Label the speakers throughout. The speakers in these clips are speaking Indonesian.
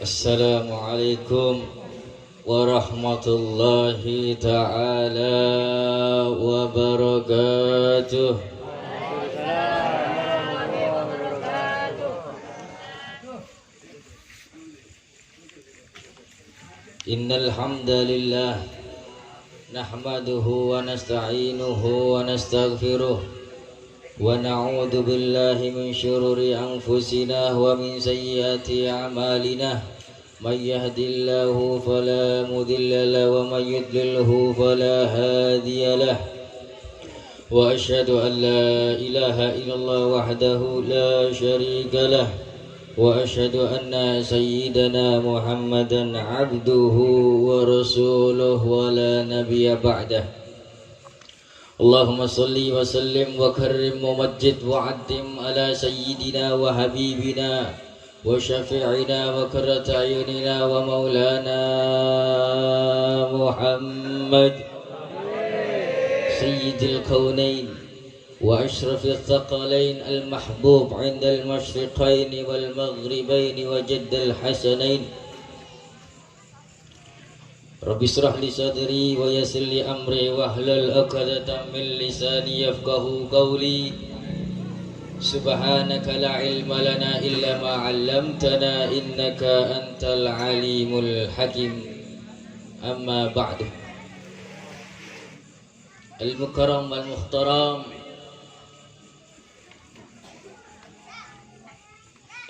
Speaker 1: Assalamualaikum warahmatullahi ta'ala wabarakatuh. Innal hamdalillah nahmaduhu wa nasta'inuhu wa nastaghfiruh wa na'udzu billahi min syururi anfusina wa min sayyiati a'malina. من يهد الله فلا مضل له ومن يضلله فلا هادي له وأشهد أن لا إله إلا الله وحده لا شريك له وأشهد أن سيدنا محمدا عبده ورسوله ولا نبي بعده. اللهم صل وسلم وكرم ومجد وعظم على سيدنا وحبيبنا وشفيعنا وقرة أعيننا ومولانا محمد سيد الكونين وأشرف الثقلين المحبوب عند المشرقين والمغربين وجد الحسنين. رب اشرح لي صدري ويسر لي أمري واحلل عقدة من لساني يفقهوا قولي. Subhanaka la ilma lana illa ma 'allamtana innaka antal alimul hakim. Amma ba'du. Al-mukarram wal muhtaram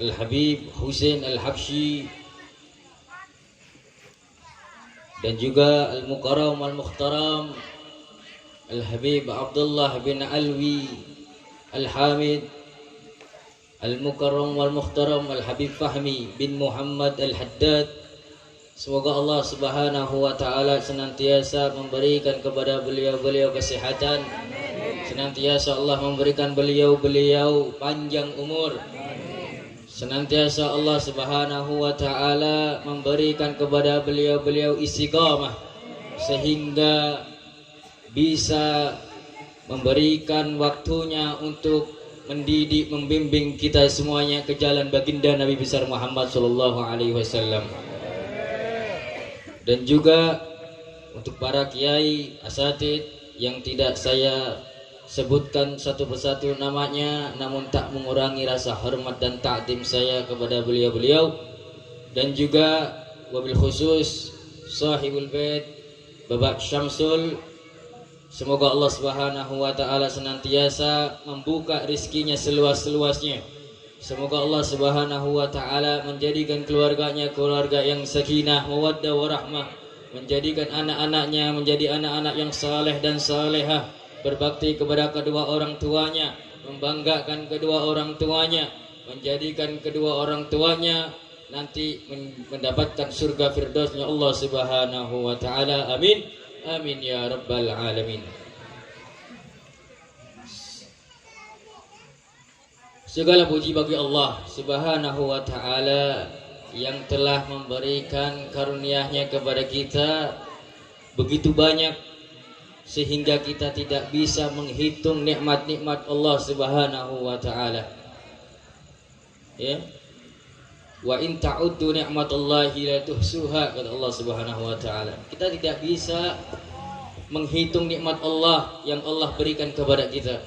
Speaker 1: Al-Habib Husain Al-Habsyi dan juga Al-mukarram wal muhtaram Al-Habib Abdullah bin Alwi Al-Hamid Al-Mukarram wal Muhtaram Al-Habib Fahmi bin Muhammad Al-Haddad. Semoga Allah Subhanahu wa Ta'ala senantiasa memberikan kepada beliau-beliau kesehatan, senantiasa Allah memberikan beliau-beliau panjang umur, senantiasa Allah Subhanahu wa Ta'ala memberikan kepada beliau-beliau istiqamah sehingga bisa memberikan waktunya untuk mendidik, membimbing kita semuanya ke jalan baginda Nabi besar Muhammad sallallahu alaihi wasallam. Dan juga untuk para kiai, asatid yang tidak saya sebutkan satu persatu namanya, namun tak mengurangi rasa hormat dan ta'zim saya kepada beliau-beliau. Dan juga wabil khusus sahibul bait Babak Syamsul. Semoga Allah Subhanahu wa Ta'ala senantiasa membuka rizkinya seluas-luasnya. Semoga Allah Subhanahu wa Ta'ala menjadikan keluarganya keluarga yang sakinah, mawaddah, warahmah, menjadikan anak-anaknya menjadi anak-anak yang saleh dan salehah, berbakti kepada kedua orang tuanya, membanggakan kedua orang tuanya, menjadikan kedua orang tuanya nanti mendapatkan surga firdausnya Allah Subhanahu wa Ta'ala. Amin. Amin ya rabbal alamin. Segala puji bagi Allah Subhanahu wa Ta'ala yang telah memberikan karunia-Nya kepada kita begitu banyak sehingga kita tidak bisa menghitung nikmat-nikmat Allah Subhanahu wa Ta'ala. Ya. Wa in ta'uddu ni'matallahi la tuhsuha, kata Allah Subhanahu wa Ta'ala. Kita tidak bisa menghitung nikmat Allah yang Allah berikan kepada kita.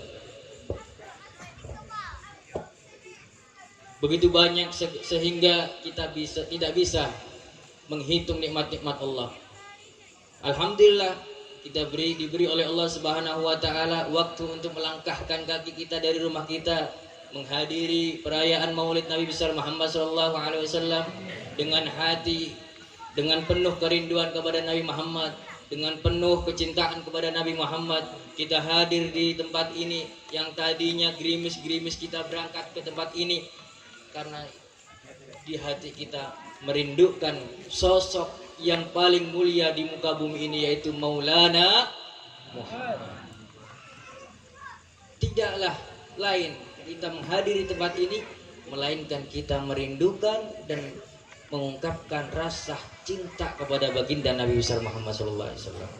Speaker 1: Begitu banyak sehingga kita tidak bisa menghitung nikmat-nikmat Allah. Alhamdulillah kita diberi oleh Allah Subhanahu wa Ta'ala waktu untuk melangkahkan kaki kita dari rumah kita menghadiri perayaan Maulid Nabi besar Muhammad sallallahu alaihi wasallam dengan hati, dengan penuh kerinduan kepada Nabi Muhammad, dengan penuh kecintaan kepada Nabi Muhammad. Kita hadir di tempat ini yang tadinya gerimis-gerimis kita berangkat ke tempat ini karena di hati kita merindukan sosok yang paling mulia di muka bumi ini, yaitu Maulana Muhammad. Tidaklah lain kita menghadiri tempat ini melainkan kita merindukan dan mengungkapkan rasa cinta kepada baginda Nabi besar Muhammad sallallahu alaihi wasallam.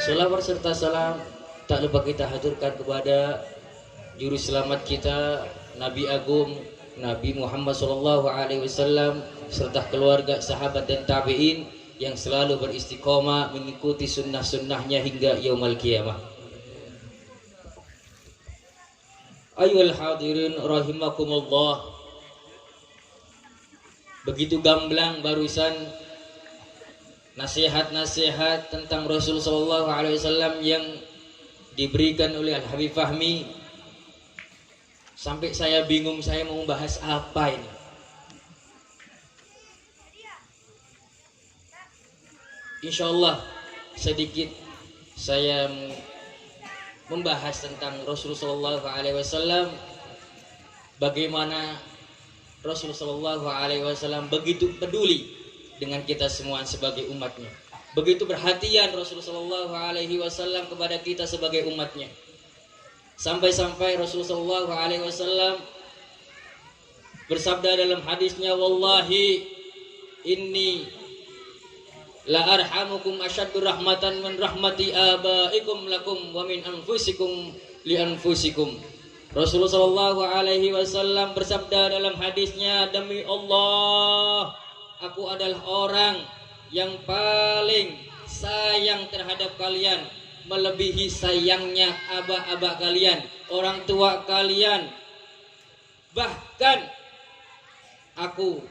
Speaker 1: Salawat serta salam tak lupa kita haturkan kepada juru selamat kita, Nabi Agung Nabi Muhammad SAW serta keluarga, sahabat dan tabi'in yang selalu beristiqomah mengikuti sunnah-sunnahnya hingga yaumul qiyamah. Ayyuhal hadirin rahimakumullah. Begitu gamblang barusan nasihat-nasihat tentang Rasul sallallahu alaihi wasallam yang diberikan oleh Al Habib Fahmi, sampai saya bingung saya mau membahas apa ini. Insyaallah sedikit saya membahas tentang Rasul sallallahu alaihi wasallam, bagaimana Rasul sallallahu alaihi wasallam begitu peduli dengan kita semua sebagai umatnya. Begitu perhatian Rasul sallallahu alaihi wasallam kepada kita sebagai umatnya. Sampai-sampai Rasul sallallahu alaihi wasallam bersabda dalam hadisnya, wallahi inni la arhamukum asyaddu rahmatan min rahmati abaikum lakum wa min anfusikum li anfusikum. Rasulullah sallallahu alaihi wasallam bersabda dalam hadisnya, demi Allah, aku adalah orang yang paling sayang terhadap kalian, melebihi sayangnya aba-aba kalian, orang tua kalian. Bahkan aku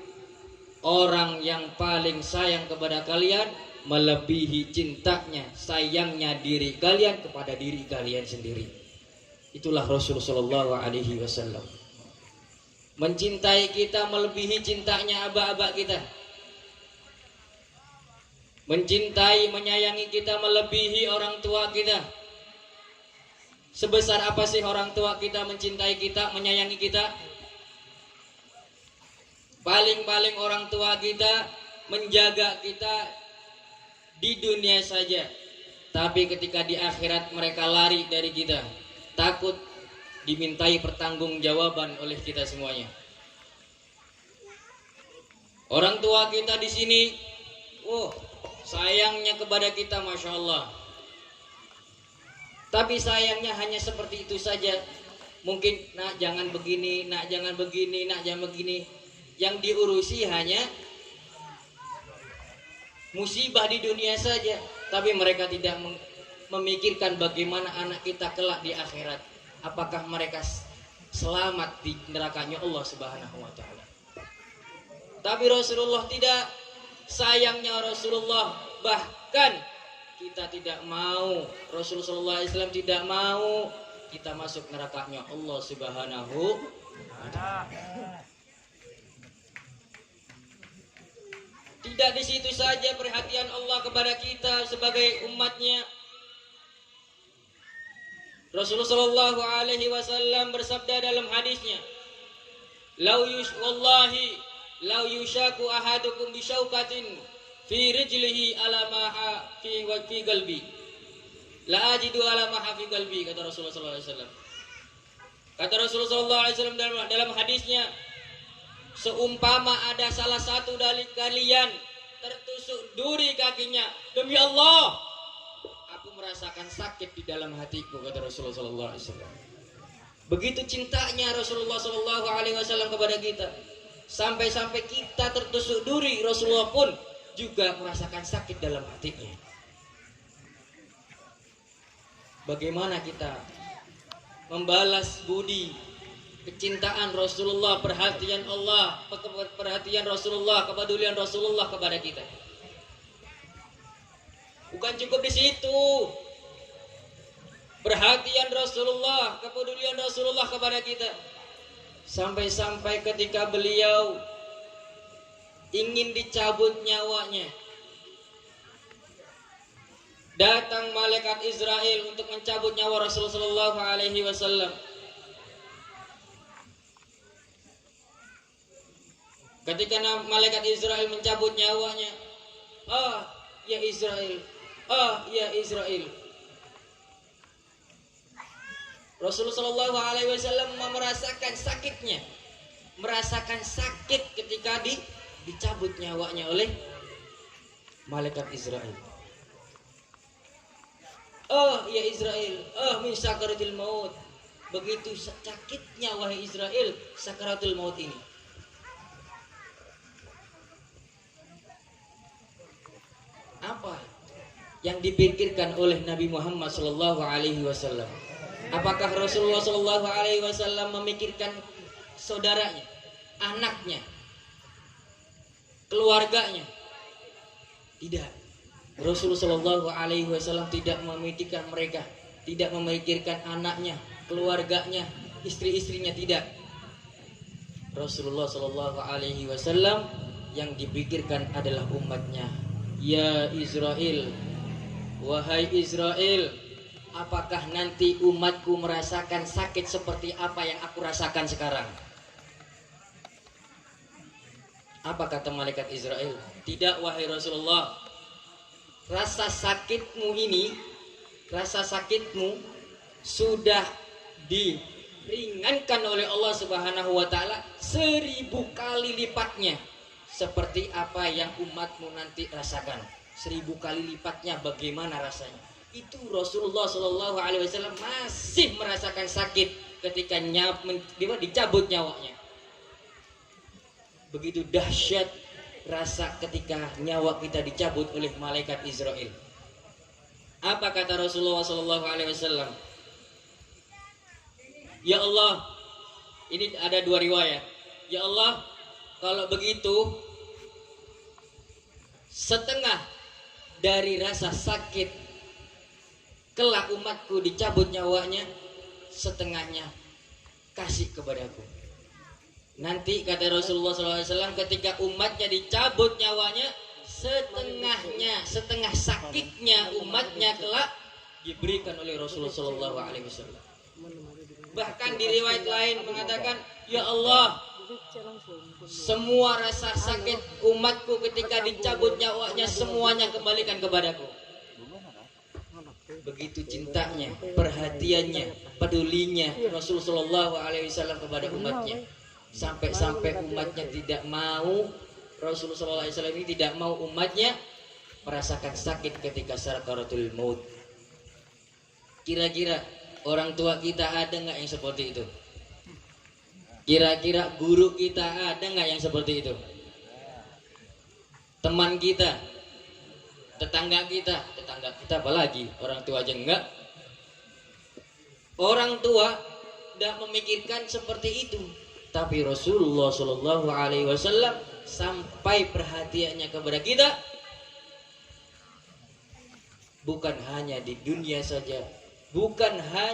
Speaker 1: orang yang paling sayang kepada kalian, melebihi cintanya, sayangnya diri kalian kepada diri kalian sendiri. Itulah Rasulullah sallallahu alaihi wasallam. Mencintai kita melebihi cintanya aba-aba kita. Mencintai, menyayangi kita melebihi orang tua kita. Sebesar apa sih orang tua kita mencintai kita, menyayangi kita? Paling-paling orang tua kita menjaga kita di dunia saja, tapi ketika di akhirat mereka lari dari kita, takut dimintai pertanggungjawaban oleh kita semuanya. Orang tua kita di sini, sayangnya kepada kita, masya Allah. Tapi sayangnya hanya seperti itu saja. Mungkin, nak jangan begini, nak jangan begini, nak jangan begini. Yang diurusi hanya musibah di dunia saja, tapi mereka tidak memikirkan bagaimana anak kita kelak di akhirat. Apakah mereka selamat di nerakanya Allah Subhanahu wa taala. Tapi Rasulullah tidak. Sayangnya Rasulullah, bahkan kita tidak mau, Rasulullah SAW tidak mau kita masuk nerakanya Allah Subhanahu wa taala. Tidak di situ saja perhatian Allah kepada kita sebagai umatnya. Rasulullah sallallahu alaihi wasallam bersabda dalam hadisnya, wallahi law yushaku ahadukum bi syaukatin fi rijlihi ala maha fi qalbi la ajidu ala maha fi qalbi, kata Rasulullah sallallahu alaihi wasallam. Kata Rasulullah sallallahu alaihi wasallam dalam hadisnya, seumpama ada salah satu dari kalian tertusuk duri kakinya, demi Allah aku merasakan sakit di dalam hatiku, kata Rasulullah sallallahu alaihi wasallam. Begitu cintanya Rasulullah sallallahu alaihi wasallam kepada kita, sampai-sampai kita tertusuk duri, Rasulullah pun juga merasakan sakit dalam hatinya. Bagaimana kita membalas budi kecintaan Rasulullah, perhatian Allah, perhatian Rasulullah, kepedulian Rasulullah kepada kita? Bukan cukup di situ. Perhatian Rasulullah, kepedulian Rasulullah kepada kita, sampai-sampai ketika beliau ingin dicabut nyawanya, datang malaikat Israel untuk mencabut nyawa Rasulullah sallallahu alaihi wasallam. Ketika malaikat Israel mencabut nyawanya, ya Israel, ya Israel. Rasulullah sallallahu alaihi wasallam merasakan sakitnya, merasakan sakit ketika dicabut nyawanya oleh malaikat Israel. Ya Israel, min sakaratil maut. Begitu sakitnya wahai Israel sakaratul maut ini. Apa yang dipikirkan oleh Nabi Muhammad sallallahu alaihi wasallam? Apakah Rasulullah sallallahu alaihi wasallam memikirkan saudaranya, anaknya, keluarganya? Tidak. Rasulullah sallallahu alaihi wasallam tidak memikirkan mereka, tidak memikirkan anaknya, keluarganya, istri-istrinya, tidak. Rasulullah sallallahu alaihi wasallam yang dipikirkan adalah umatnya. Ya Israel, wahai Israel, apakah nanti umatku merasakan sakit seperti apa yang aku rasakan sekarang? Apa kata malaikat Israel? Tidak wahai Rasulullah. Rasa sakitmu ini, rasa sakitmu sudah diringankan oleh Allah Subhanahu wa taala 1000 kali lipatnya seperti apa yang umatmu nanti rasakan. 1000 kali lipatnya bagaimana rasanya? Itu Rasulullah Shallallahu alaihi wasallam masih merasakan sakit ketika dicabut nyawanya. Begitu dahsyat rasa ketika nyawa kita dicabut oleh malaikat Israel. Apa kata Rasulullah Shallallahu alaihi wasallam? Ya Allah, ini ada 2 riwayat. Ya Allah, kalau begitu setengah dari rasa sakit kelak umatku dicabut nyawanya, setengahnya kasih kepadaku. Nanti kata Rasulullah SAW, ketika umatnya dicabut nyawanya, setengah sakitnya umatnya kelak diberikan oleh Rasulullah SAW. Bahkan di riwayat lain mengatakan, ya Allah, semua rasa sakit umatku ketika dicabut nyawanya semuanya kembalikan kepadaku. Begitu cintanya, perhatiannya, pedulinya Rasulullah SAW kepada umatnya. Sampai-sampai umatnya tidak mau, Rasulullah SAW ini tidak mau umatnya merasakan sakit ketika sakaratul maut. Kira-kira orang tua kita ada nggak yang seperti itu? Kira-kira guru kita ada nggak yang seperti itu? Teman kita, tetangga kita apalagi orang tua aja enggak. Orang tua tidak memikirkan seperti itu. Tapi Rasulullah Shallallahu alaihi wasallam sampai perhatiannya kepada kita bukan hanya di dunia saja, bukan hanya